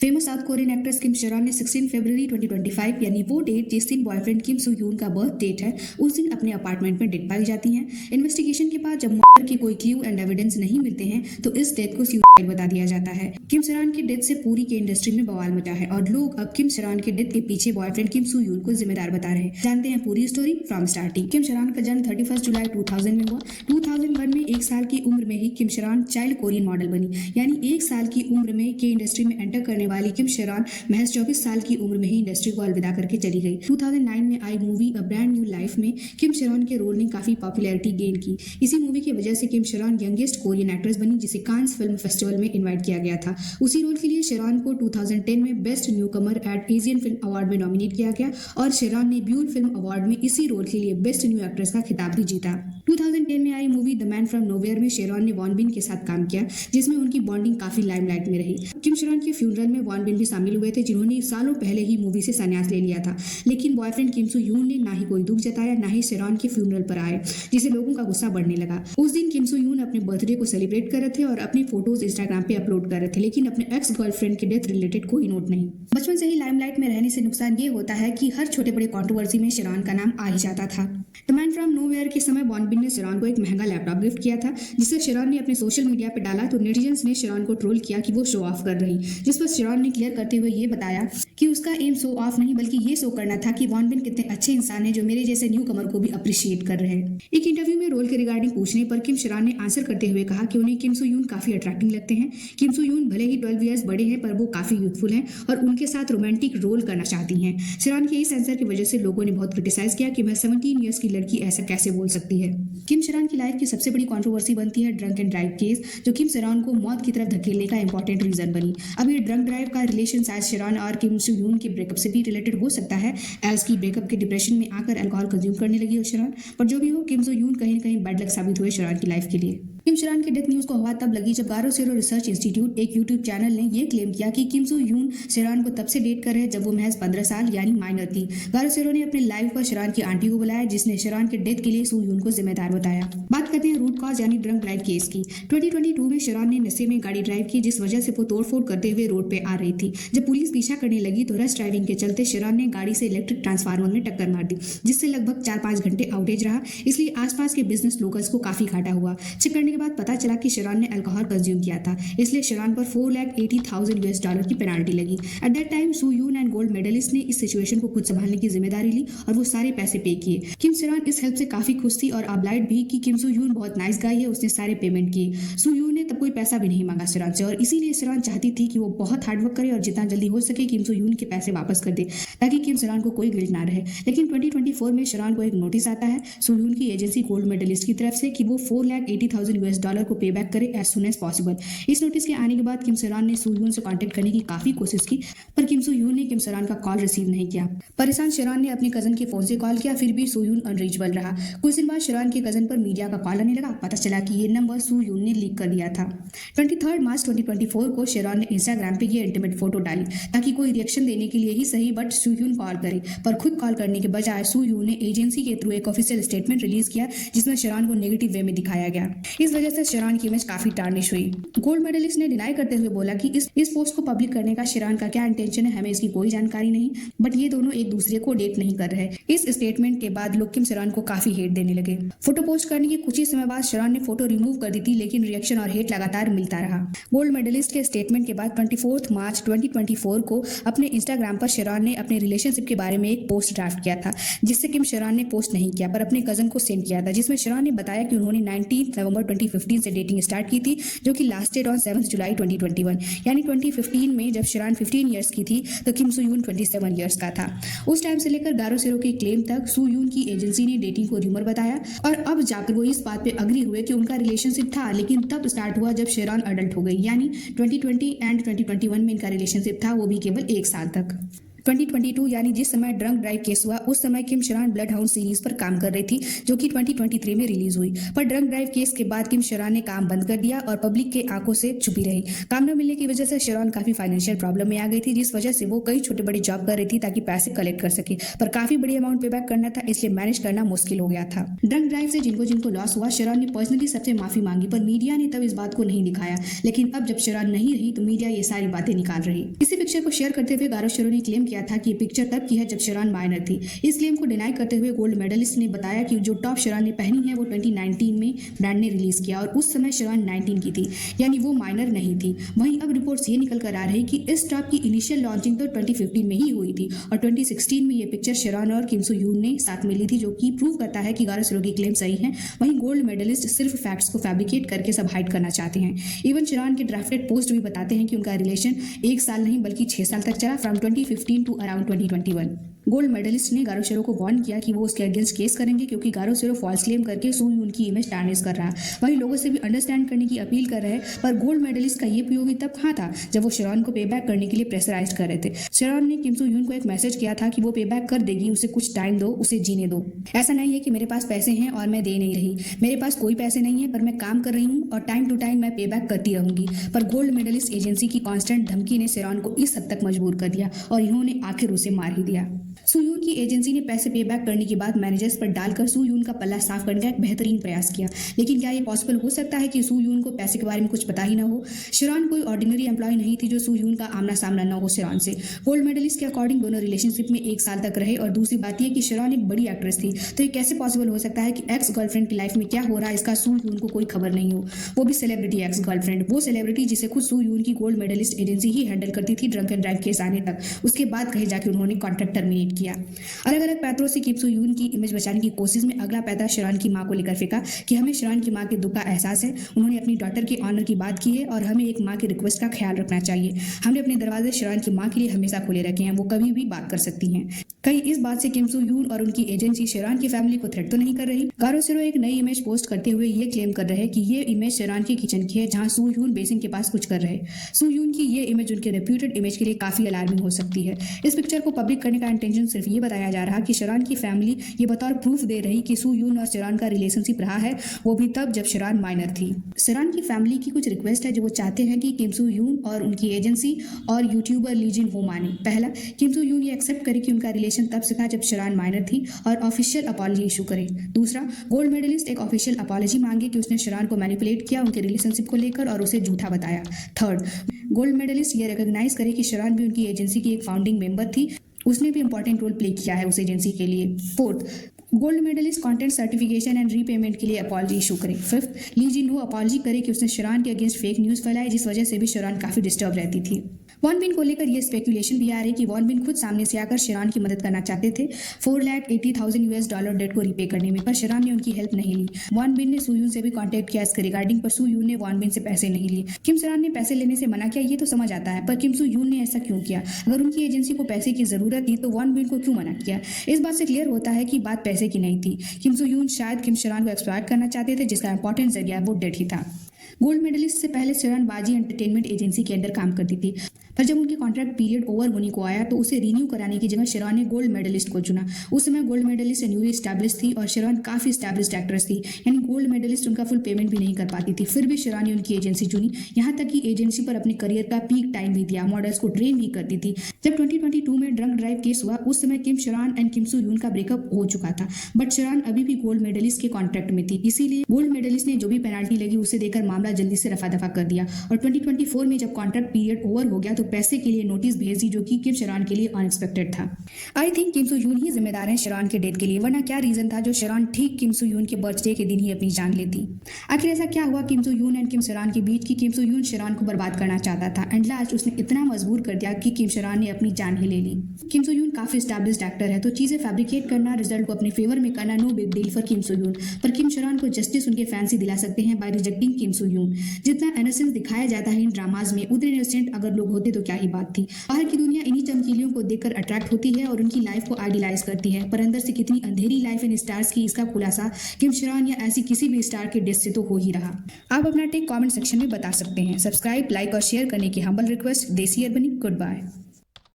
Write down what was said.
Famous south Korean actress किम शेरॉन ने 16 फरवरी 2025 यानी वो डेट जिस दिन बॉयफ्रेंड किम सू यून का बर्थ डेट है उस दिन अपने अपार्टमेंट में डेड पाई जाती हैं। इन्वेस्टिगेशन के बाद जब मर्डर के कोई क्लू एंड एविडेंस नहीं मिलते हैं तो इस डेथ को सुसाइड बता दिया जाता है। किम शेरॉन की डेथ से पूरी के इंडस्ट्री में बवाल मचा है और लोग अब किम शेरॉन के डेथ के पीछे बॉयफ्रेंड किम सू यून को जिम्मेदार बता रहे हैं। जानते हैं पूरी story from starting. Kim Sharon का जन्म 31 जुलाई 2000 में हुआ। 2001 में 1 साल की उम्र में ही किम शेरॉन चाइल्ड कोरियन मॉडल बनी, यानी 1 साल की उम्र में के इंडस्ट्री में एंटर करने वाली किम शेरॉन महज 24 साल की उम्र में ही इंडस्ट्री को अलविदा करके चली गई। 2009 में आई movie a brand new life में किम शेरॉन के रोल ने काफी पॉपुलैरिटी गेन की। इसी मूवी की वजह से किम शेरॉन यंगेस्ट कोरियन एक्ट्रेस बनी जिसे कांस फिल्म फेस्टिवल में इनवाइट किया गया था। उसी रोल के लिए शेरॉन को 2010 में बेस्ट न्यू कमर एट एशियन फिल्म अवार्ड में नॉमिनेट किया गया और शेरॉन ने ब्यूल फिल्म अवार्ड में इसी रोल के लिए बेस्ट न्यू एक्ट्रेस का खिताब भी जीता। 2010 में आई movie the man from nowhere में शेरॉन ने वॉन बिन के साथ काम किया जिसमें उनकी बॉन्डिंग काफी लाइमलाइट में रही। किम शेरॉन के फ्यूनरल में वॉन बिन भी शामिल हुए थे जिन्होंने सालों पहले ही मूवी से संन्यास ले लिया था, लेकिन बॉयफ्रेंड किम सू यून ने ना ही कोई दुख जताया ना ही शेरॉन के फ्यूनरल पर आए, जिससे लोगों का गुस्सा बढ़ने लगा। उस दिन किम सू यून अपने बर्थडे को सेलिब्रेट कर रहे थे और अपनी फोटोज इंस्टाग्राम पे अपलोड कर रहे थे, लेकिन अपने एक्स गर्लफ्रेंड के डेथ रिलेटेड कोई नोट नहीं। बचपन से ही लाइमलाइट में रहने से नुकसान ये होता है कि हर छोटे बड़े कंट्रोवर्सी में शेरॉन का नाम आ ही जाता था। द मैन फ्रॉम नोवेयर के समय वॉन बिन ने शेरॉन को एक महंगा लैपटॉप गिफ्ट किया था, जिसे शेरॉन ने अपने सोशल मीडिया पे डाला तो नेटिजन्स ने शेरॉन को ट्रोल किया कि वो शो ऑफ कर रही, जिस पर शेरॉन ने क्लियर करते हुए ये बताया कि उसका एम शो ऑफ नहीं बल्कि ये शो करना था कि वॉन बिन कितने अच्छे इंसान हैं जो मेरे जैसे न्यू कमर को भी अप्रिशिएट कर रहे हैं। एक इंटरव्यू में रोल के रिगार्डिंग पूछने पर किम शेरॉन ने आंसर करते हुए कहा कि उन्हें किम सू यून काफी अट्रैक्टिंग लगते हैं। किम सू यून भले ही 12 इयर्स बड़े हैं पर वो काफी यूथफुल हैं और उनके साथ रोमांटिक रोल करना चाहती हैं। शेरॉन के इस आंसर की वजह से लोगों ने बहुत क्रिटिसाइज किया कि मैं 17 इयर्स की लड़की ऐसा कैसे बोल सकती है। किम शेरॉन की लाइफ की सबसे बड़ी कंट्रोवर्सी बनती है ड्रंक एंड ड्राइव केस, जो किम शेरॉन को मौत की तरफ धकेलने का इंपॉर्टेंट रीजन बनी। अब ये ड्रंक ड्राइव का रिलेशन शायद शेरॉन और किम सू यून के ब्रेकअप से भी रिलेटेड हो सकता है, एल्स की ब्रेकअप के डिप्रेशन में आकर अल्कोहल कंज्यूम करने लगी हो शेरॉन। पर जो भी हो, किम सू यून कहीं न कहीं बैड लक साबित हुए शेरॉन की लाइफ के लिए। किम शेरॉन के डेथ न्यूज को हवा तब लगी जब गारो सेरो रिसर्च इंस्टीट्यूट एक यूट्यूब चैनल ने ये क्लेम किया कि किम सू यून शेरॉन को तब से डेट कर रहे हैं जब वो महज 15 साल यानी माइनर थी। गारो सेरो ने अपने लाइव पर शेरॉन की आंटी को बुलाया जिसने शेरॉन के डेथ के लिए सू यून को जिम्मेदार बताया। बात करते हैं रूट कॉज यानी ड्रंक ड्राइव केस की। 2022 में शेरॉन ने नशे में गाड़ी ड्राइव की जिस वजह से वो तोड़फोड़ करते हुए रोड पे आ रही थी। जब पुलिस पीछा करने लगी तो रश ड्राइविंग के चलते शेरॉन ने गाड़ी से इलेक्ट्रिक ट्रांसफार्मर में टक्कर मार दी जिससे लगभग 4-5 घंटे आउटेज रहा, इसलिए आसपास के बिजनेस लोकल्स को काफी घाटा हुआ। चेक करने के बाद पता चला कि शेरॉन ने अल्कोहल कंज्यूम किया था, इसलिए शेरॉन पर $480,000 की पेनाल्टी लगी। एट दैट टाइम सू यून एंड गोल्ड मेडलिस्ट ने इस सिचुएशन को खुद संभालने की जिम्मेदारी ली और वो सारे पैसे पे किए। किम शेरॉन इस हेल्प से काफी खुश थी और ऑब्लाइड भी कि किम सू यून बहुत नाइस गाय है, उसने सारे पेमेंट किए। सू यून ने तब कोई पैसा भी नहीं मांगा शेरॉन से और इसीलिए शेरॉन चाहती थी कि वो बहुत हार्डवर्क करे और जितना जल्दी हो सके किम सू यून के पैसे वापस कर दे ताकि किम शेरॉन को कोई गिल्ट ना रहे। लेकिन 2024 में शेरॉन को एक नोटिस आता है सू यून की एजेंसी गोल्ड मेडलिस्ट की तरफ से कि वो $480,000 को पे बैक करे एज सुन एज पॉसिबल। इस नोटिस के आने के बाद किम शेरॉन ने सू यून से कांटेक्ट करने की काफी कोशिश की पर किम सू यून ने किम शेरॉन का कॉल रिसीव नहीं किया। परेशान शेरॉन ने अपने कजन के फोन से कॉल किया, फिर भी सू यून अनरीचेबल रहा। कुछ दिन बाद शेरॉन के कजन पर मीडिया का कॉल आने लगा। पता चला कि ये नंबर सू यून ने लीक कर दिया था। 23 मार्च 2024 को शेरॉन ने इंस्टाग्राम पे ये इंटीमेट फोटो डाली ताकि कोई रिएक्शन देने के लिए ही सही बट सू यून कॉल करे, पर खुद कॉल करने के बजाय सू यून ने एजेंसी के थ्रू एक ऑफिशियल स्टेटमेंट रिलीज किया जिसमें शेरॉन को नेगेटिव वे में दिखाया गया। इस वजह से शेरॉन की इमेज काफी टार्निश हुई। गोल्ड मेडलिस्ट ने डिनाई करते हुए बोला कि इस पोस्ट को पब्लिक करने का शेरॉन का क्या इंटेंशन है हमें इसकी कोई जानकारी नहीं, बट ये दोनों एक दूसरे को डेट नहीं कर रहे। इस स्टेटमेंट के बाद लोग किम शेरॉन को काफी हेट देने लगे। फोटो पोस्ट करने के कुछ ही समय बाद शेरॉन ने फोटो रिमूव कर दी थी, लेकिन रिएक्शन और हेट लगातार मिलता रहा। गोल्ड मेडलिस्ट के स्टेटमेंट के बाद 24 मार्च 2024 को अपने इंस्टाग्राम पर शेरॉन ने अपने रिलेशनशिप के बारे में एक पोस्ट ड्राफ्ट किया था जिससे किम शेरॉन ने पोस्ट नहीं किया पर अपने कजन को सेंड किया था, जिसमें शेरॉन ने बताया कि उन्होंने 19 नवंबर 2015 से डेटिंग स्टार्ट की थी जो कि लास्टेड ऑन 7 जुलाई 2021, यानी 2015 में जब शेरॉन 15 इयर्स की थी तो किम सू यून 27 इयर्स का था। उस टाइम से लेकर गारो सेरो के क्लेम तक सू यून की एजेंसी ने डेटिंग को र्यूमर बताया और अब जाकर वो इस बात पे अग्री हुए कि उनका रिलेशनशिप था, लेकिन तब स्टार्ट हुआ जब शेरॉन अडल्ट हो गई, यानी 2020 एंड 2021 में इनका रिलेशनशिप था, वो भी केवल 1 साल तक। 2022 यानी जिस समय ड्रंक ड्राइव केस हुआ उस समय किम शरान ब्लड हाउंड सीरीज पर काम कर रही थी जो कि 2023 में रिलीज हुई। पर ड्रंक ड्राइव केस के बाद किम शरान ने काम बंद कर दिया और पब्लिक के आंखों से छुपी रही। काम न मिलने की वजह से शरान काफी फाइनेंशियल प्रॉब्लम में आ गई थी, जिस वजह से वो कई छोटे बड़े जॉब कर रही थी ताकि पैसे कलेक्ट कर सके, पर काफी बड़ी अमाउंट पे बैक करना था, इसलिए मैनेज करना मुश्किल हो गया था। ड्रंक ड्राइव से जिनको जिनको लॉस हुआ शरान ने पर्सनली सबसे माफी मांगी, पर मीडिया ने तब इस बात को नहीं दिखाया। लेकिन अब जब शरान नहीं रही तो मीडिया ये सारी बातें निकाल रही। इसी पिक्चर को शेयर करते हुए गारो शेरो ने क्लेम किया था कि पिक्चर तब की है जब शरान माइनर थी। इस क्लेम को डिनाई करते हुए गोल्ड मेडलिस्ट ने बताया कि जो टॉप शरान ने पहनी है वो 2019 में ब्रांड ने रिलीज किया और उस समय शरान 19 की थी, यानी वो माइनर नहीं थी। वहीं अब रिपोर्ट्स ये निकल कर आ रही कि इस टॉप की इनिशियल लॉन्चिंग तो 2015 में ही हुई थी और 2016 में ये पिक्चर शरान और किम सू यून ने साथ में ली थी, जो कि प्रूव करता है कि गारो शेरो की क्लेम सही है। वहीं गोल्ड मेडलिस्ट सिर्फ फैक्ट्स को फैब्रिकेट करके सब हाइड करना चाहते हैं। इवन शरान के ड्राफ्टेड पोस्ट भी बताते हैं कि उनका रिलेशन 1 साल नहीं बल्कि 6 साल तक चला, from 2015 to around 2021। Gold medalist ने गारो शेरो को वार्न किया कि वो उसके अगेंस्ट केस करेंगे क्योंकि गारो शेरो फॉल्स क्लेम करके सू यून की इमेज डैमेज कर रहा है। वहीं लोगों से भी अंडरस्टैंड करने की अपील कर रहे हैं, पर गोल्ड मेडलिस्ट का ये पीओवी तब कहाँ था जब वो शरान को पे बैक करने के लिए प्रेशराइज कर रहे थे। शरान ने किम सू यून को एक मैसेज किया था कि वो पे बैक कर देगी, उसे कुछ टाइम दो, उसे जीने दो। ऐसा नहीं है कि मेरे पास पैसे हैं और मैं दे नहीं रही, मेरे पास कोई पैसे नहीं है पर मैं काम कर रही हूँ और टाइम टू टाइम मैं पे बैक करती रहूंगी। पर गोल्ड मेडलिस्ट एजेंसी की कांस्टेंट धमकी ने शरान को इस हद तक मजबूर कर दिया और इन्होंने आखिर उसे मार ही दिया। सू यून की एजेंसी ने पैसे पे बैक करने के बाद मैनेजर्स पर डालकर सू यून का पल्ला साफ करने का एक बेहतरीन प्रयास किया, लेकिन क्या ये पॉसिबल हो सकता है कि सू यून को पैसे के बारे में कुछ पता ही ना हो? शरान कोई ऑर्डिनरी एम्प्लॉय नहीं थी जो सू यून का आमना सामना न हो शरान से। गोल्ड मेडलिस्ट के अकॉर्डिंग दोनों रिलेशनशिप में 1 साल तक रहे और दूसरी बात यह कि शरान एक बड़ी एक्ट्रेस थी, तो ये कैसे पॉसिबल हो सकता है कि एक्स गर्लफ्रेंड की लाइफ में क्या हो रहा है इसका सू यून को कोई खबर नहीं हो, वो भी सेलिब्रिटी एक्स गर्लफ्रेंड, वो सेलिब्रिटी जिसे खुद सू यून की गोल्ड मेडलिस्ट एजेंसी ही हैंडल करती थी ड्रंक एंड ड्राइव केस आने तक। उसके बाद कहीं जाके उन्होंने कॉन्ट्रैक्ट टर्मिनेट किया। अलग अलग पैतरों से किम सू यून की इमेज बचाने की कोशिश में अगला पैतरा शरान की मां को लेकर फेंका कि हमें शरान की मां के दुख का एहसास है, उन्होंने अपनी डॉटर के ऑनर की बात की है और हमें एक मां की रिक्वेस्ट का ख्याल रखना चाहिए। हमने अपने दरवाजे शरान की मां के लिए हमेशा खुले रखे हैं, वो कभी भी बात कर सकती हैं। कहीं इस बात से किम सू यून और उनकी एजेंसी शरान की फैमिली को थ्रेट तो नहीं कर रही? गारो शेरो एक नई इमेज पोस्ट करते हुए ये क्लेम कर रहे हैं कि ये इमेज शरान के किचन की है जहां सू यून बेसिन के पास कुछ कर रहे हैं। सू यून की ये इमेज उनके रेप्यूटेड इमेज के लिए काफी अलार्मिंग हो सकती है। इस पिक्चर को पब्लिक करने का इंटेंशन सिर्फ ये बताया जा रहा कि शरान की फैमिली ये बतौर प्रूफ दे रही कि सू यून और शरान का रिलेशनशिप रहा है, वो भी तब जब शरान माइनर थी। शरान की फैमिली की कुछ रिक्वेस्ट है जो वो चाहते हैं कि किम सू यून और उनकी एजेंसी और यूट्यूबर ली जिन हो माने। पहला, किम सू यून ये एक्सेप्ट करे कि उनका रिलेशन तब से था जब शरान माइनर थी और ऑफिशियल अपॉलजी इशू करे। दूसरा, गोल्ड मेडलिस्ट एक ऑफिशियल अपॉलजी मांगे कि उसने शरान को मैनिपुलेट किया उनके रिलेशनशिप को लेकर और उसे झूठा बताया। थर्ड, गोल्ड मेडलिस्ट ये रिकॉग्नाइज करे कि शरान भी उनकी एजेंसी की एक फाउंडिंग मेंबर थी, उसने भी इंपॉर्टेंट रोल प्ले किया है उस एजेंसी के लिए। Fourth, gold medalist content certification and repayment के लिए अपॉलजी इशू करे। Fifth, Lee Jin Ho apology करे कि उसने शरान के अगेंस्ट फेक न्यूज फैलाई जिस वजह से भी शरान काफी डिस्टर्ब रहती थी। वॉन बिन को लेकर ये स्पेकुलेशन भी आ रही कि वॉन बिन खुद सामने से आकर शरान की मदद करना चाहते थे $480,000 डेट को रीपे करने में, पर शरान ने उनकी हेल्प नहीं ली। वॉन बिन ने सू यून से भी कांटेक्ट किया इसके रिगार्डिंग, पर सू यून ने वॉन बिन से पैसे नहीं लिए। किम शरान ने पैसे लेने से मना किया ये तो समझ आता है, पर किम सू यून ने ऐसा क्यों किया? अगर उनकी एजेंसी को पैसे की जरूरत थी तो वॉन बिन को क्यों मना किया? इस बात से क्लियर होता है कि बात पैसे की नहीं थी। किम सू यून शायद किम शरान को एक्सप्लॉइट करना चाहते थे जिसका इंपॉर्टेंट जरिया वो डेट ही था। गोल्ड मेडलिस्ट से पहले शरान बाजी एंटरटेनमेंट एजेंसी के अंडर काम करती थी, पर जब उनके कॉन्ट्रैक्ट पीरियड ओवर होने को आया तो उसे रिन्यू कराने की जगह शरान ने गोल्ड मेडलिस्ट को चुना। उस समय गोल्ड मेडलिस्ट न्यूली स्टैब्लिश थी और शरान काफी स्टैब्लिश्ड एक्ट्रेस थी, यानी गोल्ड मेडलिस्ट उनका फुल पेमेंट भी नहीं कर पाती थी। फिर भी शरान ने उनकी एजेंसी चुनी, यहाँ तक कि एजेंसी पर अपने करियर का पीक टाइम भी दिया, मॉडल्स को ट्रेन भी करती थी। जब 2022 में ड्रंक ड्राइव केस हुआ उस समय किम शरान एंड किम सू यून का ब्रेकअप हो चुका था, बट शरान अभी भी गोल्ड मेडलिस्ट के कॉन्ट्रैक्ट में थी, इसीलिए गोल्ड मेडलिस्ट ने जो भी पेनाल्टी लगी उसे देकर मामला जल्दी से रफा दफा कर दिया और 2024 में जब कॉन्ट्रैक्ट पीरियड ओवर हो गया तो पैसे के लिए नोटिस भेज दी, जो कि किम शरान के लिए अनएक्सपेक्टेड था। आई थिंक किम सू यून ही जिम्मेदार हैं शरान के डेथ के लिए, वरना क्या रीजन था जो शरान ठीक किम सू यून के बर्थडे के दिन ही अपनी जान लेती? आखिर ऐसा क्या हुआ किम सू यून एंड किम शरान के बीच कि किम सू यून शरान को बर्बाद करना चाहता था एंड लास्ट उसने इतना मजबूर कर दिया कि किम शरान ने अपनी जान ही ले ली। किम सू यून काफी एस्टैब्लिश्ड एक्टर है, तो चीजें फैब्रिकेट करना, रिजल्ट को अपने फेवर में करना नो बिग डील फॉर किम सू यून, पर किम शरान को जस्टिस उनके फैंस ही दिला सकते हैं बाय रिजेक्टिंग किम सू यून। जितना इनोसेंस दिखाया जाता है इन ड्रामाज में, उतने इनोसेंट अगर लोग होते तो क्या ही बात थी। बाहर की दुनिया इन्हीं चमकीलियों को देखकर अट्रैक्ट होती है और उनकी लाइफ को आइडियलाइज करती है, पर अंदर से कितनी अंधेरी लाइफ इन स्टार्स की इसका खुलासा किम शरान या ऐसी किसी भी स्टार के डिस से तो हो ही रहा। आप अपना टेक कमेंट सेक्शन में बता सकते हैं। सब्सक्राइब, लाइक और शेयर करने की हम्बल रिक्वेस्ट। देसी अर्बनी, गुड बाय।